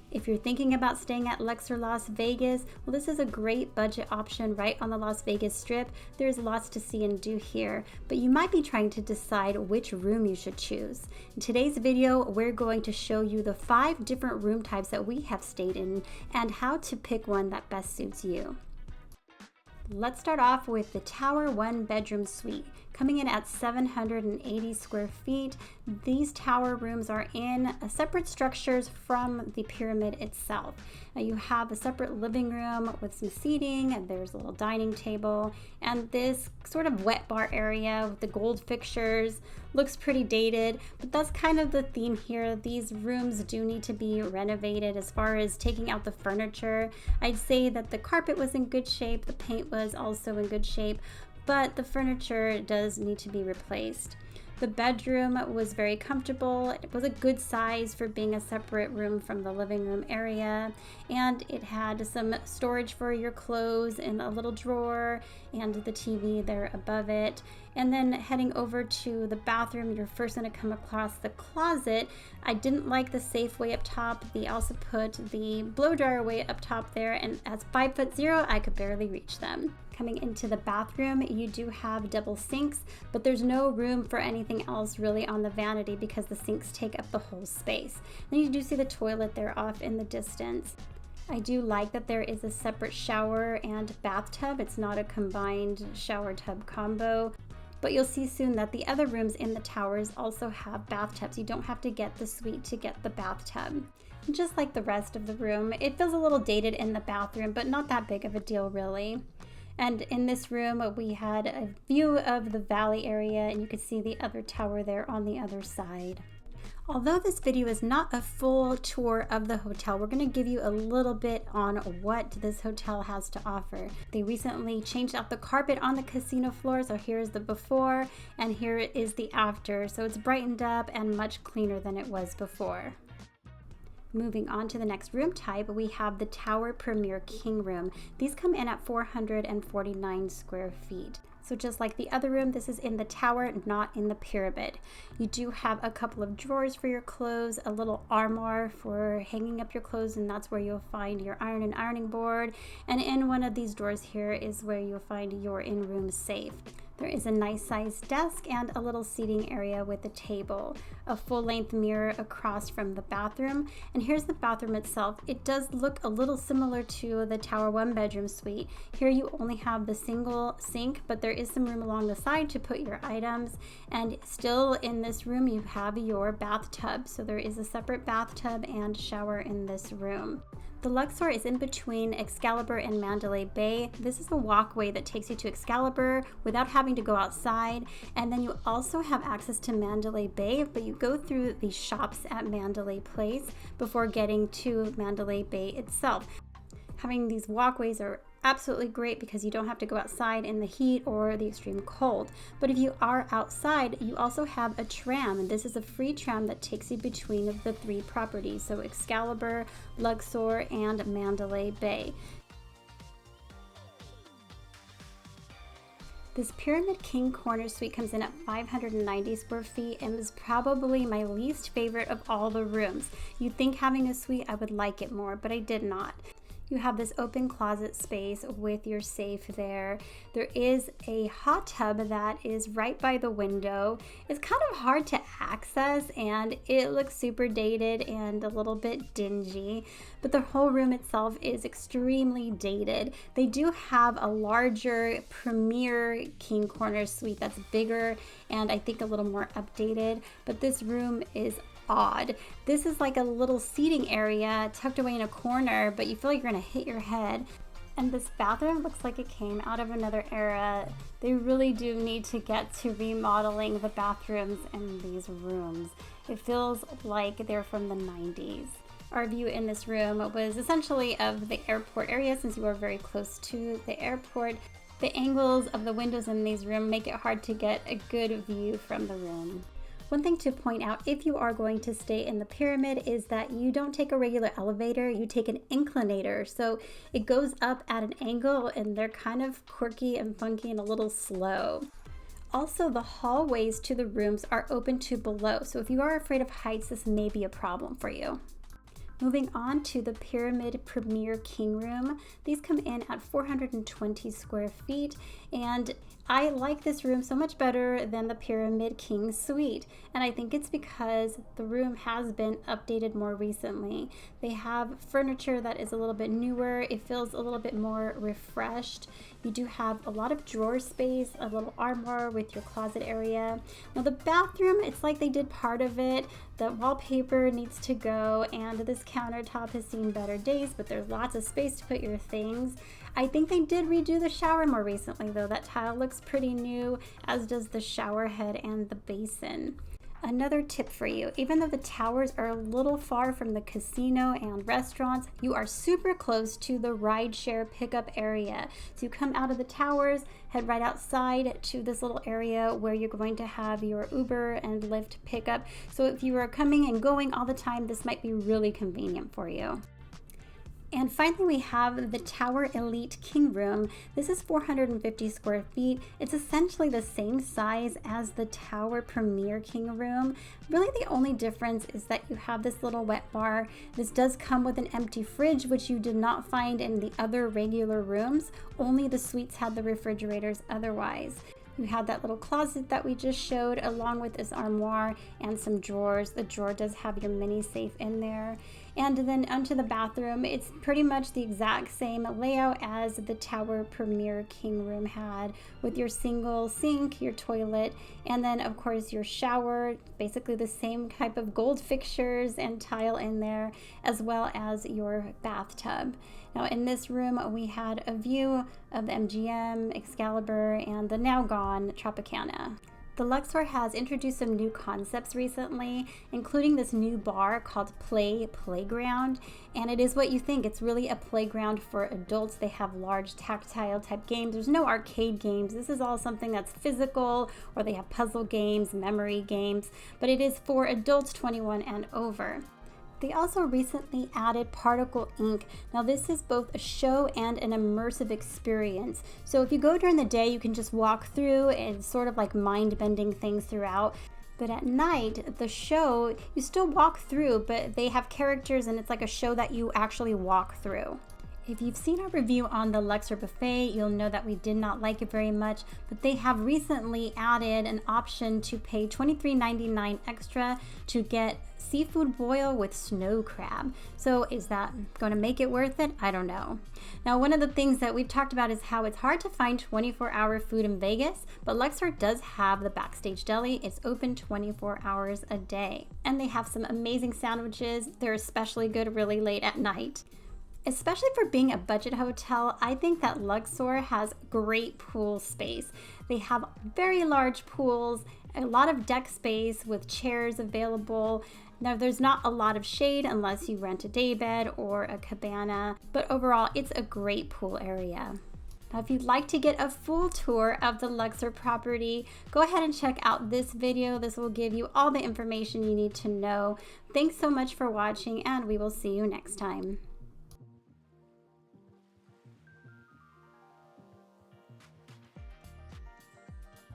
If you're thinking about staying at Luxor Las Vegas, well, this is a great budget option right on the Las Vegas Strip. There's lots to see and do here, but you might be trying to decide which room you should choose. In today's video, we're going to show you the 5 different room types that we have stayed in and how to pick one that best suits you. Let's start off with the Tower 1-bedroom suite. Coming in at 780 square feet, these tower rooms are in separate structures from the pyramid itself. Now you have a separate living room with some seating, and there's a little dining table, and this sort of wet bar area with the gold fixtures. Looks pretty dated, but that's kind of the theme here. These rooms do need to be renovated as far as taking out the furniture. I'd say that the carpet was in good shape, the paint was also in good shape, but the furniture does need to be replaced. The bedroom was very comfortable. It was a good size for being a separate room from the living room area, and it had some storage for your clothes in a little drawer and the TV there above it. And then heading over to the bathroom, you're first going to come across the closet. I didn't like the safe way up top. They also put the blow dryer way up top there, and as 5'0", I could barely reach them. Coming into the bathroom, you do have double sinks, but there's no room for anything else really on the vanity because the sinks take up the whole space. Then you do see the toilet there off in the distance. I do like that there is a separate shower and bathtub. It's not a combined shower tub combo. But you'll see soon that the other rooms in the towers also have bathtubs. You don't have to get the suite to get the bathtub. Just like the rest of the room, it feels a little dated in the bathroom, but not that big of a deal really. And in this room, we had a view of the valley area, and you could see the other tower there on the other side. Although this video is not a full tour of the hotel, we're going to give you a little bit on what this hotel has to offer. They recently changed out the carpet on the casino floor, so here's the before and here is the after. So it's brightened up and much cleaner than it was before. Moving on to the next room type, we have the Tower Premier King Room. These come in at 449 square feet. So just like the other room, this is in the tower, not in the pyramid. You do have a couple of drawers for your clothes, a little armoire for hanging up your clothes, and that's where you'll find your iron and ironing board. And in one of these drawers here is where you'll find your in-room safe. There is a nice sized desk and a little seating area with a table, a full-length mirror across from the bathroom, and here's the bathroom itself. It does look a little similar to the Tower 1-bedroom suite. Here you only have the single sink, but there is some room along the side to put your items, and still in this room you have your bathtub. So there is a separate bathtub and shower in this room. The Luxor is in between Excalibur and Mandalay Bay. This is a walkway that takes you to Excalibur without having to go outside, and then you also have access to Mandalay Bay, but you go through the shops at Mandalay Place before getting to Mandalay Bay itself. Having these walkways are absolutely great because you don't have to go outside in the heat or the extreme cold. But if you are outside, you also have a tram, and this is a free tram that takes you between the 3 properties, so Excalibur, Luxor, and Mandalay Bay. This Pyramid King Corner Suite comes in at 590 square feet and is probably my least favorite of all the rooms. You'd think having a suite I would like it more, but I did not. You have this open closet space with your safe there. There is a hot tub that is right by the window. It's kind of hard to access and it looks super dated and a little bit dingy, but the whole room itself is extremely dated. They do have a larger Premier King Corner Suite that's bigger and I think a little more updated, but this room is odd. This is like a little seating area tucked away in a corner, but you feel like you're gonna hit your head. And this bathroom looks like it came out of another era. They really do need to get to remodeling the bathrooms in these rooms. It feels like they're from the 90s. Our view in this room was essentially of the airport area since you are very close to the airport. The angles of the windows in these rooms make it hard to get a good view from the room. One thing to point out if you are going to stay in the pyramid is that you don't take a regular elevator, you take an inclinator. So it goes up at an angle and they're kind of quirky and funky and a little slow. Also, the hallways to the rooms are open to below. So if you are afraid of heights, this may be a problem for you. Moving on to the Pyramid Premier King Room. These come in at 420 square feet, and I like this room so much better than the Pyramid King Suite, and I think it's because the room has been updated more recently. They have furniture that is a little bit newer. It feels a little bit more refreshed. You do have a lot of drawer space, a little armoire with your closet area. Now the bathroom, it's like they did part of it. The wallpaper needs to go, and this countertop has seen better days, but there's lots of space to put your things. I think they did redo the shower more recently though. That tile looks pretty new, as does the shower head and the basin. Another tip for you, even though the towers are a little far from the casino and restaurants, you are super close to the rideshare pickup area. So you come out of the towers, head right outside to this little area where you're going to have your Uber and Lyft pickup. So if you are coming and going all the time, this might be really convenient for you. And finally, we have the Tower Elite King Room. This is 450 square feet. It's essentially the same size as the Tower Premier King Room. Really, the only difference is that you have this little wet bar. This does come with an empty fridge, which you did not find in the other regular rooms. Only the suites had the refrigerators otherwise. You have that little closet that we just showed, along with this armoire and some drawers. The drawer does have your mini safe in there. And then onto the bathroom, it's pretty much the exact same layout as the Tower Premier King Room had, with your single sink, your toilet, and then of course your shower, basically the same type of gold fixtures and tile in there, as well as your bathtub. Now in this room, we had a view of the MGM, Excalibur, and the now gone Tropicana. The Luxor has introduced some new concepts recently, including this new bar called Playground, and it is what you think. It's really a playground for adults. They have large tactile type games. There's no arcade games. This is all something that's physical, or they have puzzle games, memory games, but it is for adults 21 and over. They also recently added particle ink. Now this is both a show and an immersive experience. So if you go during the day, you can just walk through and sort of like mind-bending things throughout. But at night, the show, you still walk through, but they have characters and it's like a show that you actually walk through. If you've seen our review on the Luxor Buffet, you'll know that we did not like it very much, but they have recently added an option to pay $23.99 extra to get seafood boil with snow crab. So is that going to make it worth it? I don't know. Now, one of the things that we've talked about is how it's hard to find 24-hour food in Vegas, but Luxor does have the Backstage Deli. It's open 24 hours a day. And they have some amazing sandwiches. They're especially good really late at night. Especially for being a budget hotel, I think that Luxor has great pool space. They have very large pools, a lot of deck space with chairs available. Now, there's not a lot of shade unless you rent a daybed or a cabana, but overall, it's a great pool area. Now, if you'd like to get a full tour of the Luxor property, go ahead and check out this video. This will give you all the information you need to know. Thanks so much for watching, and we will see you next time.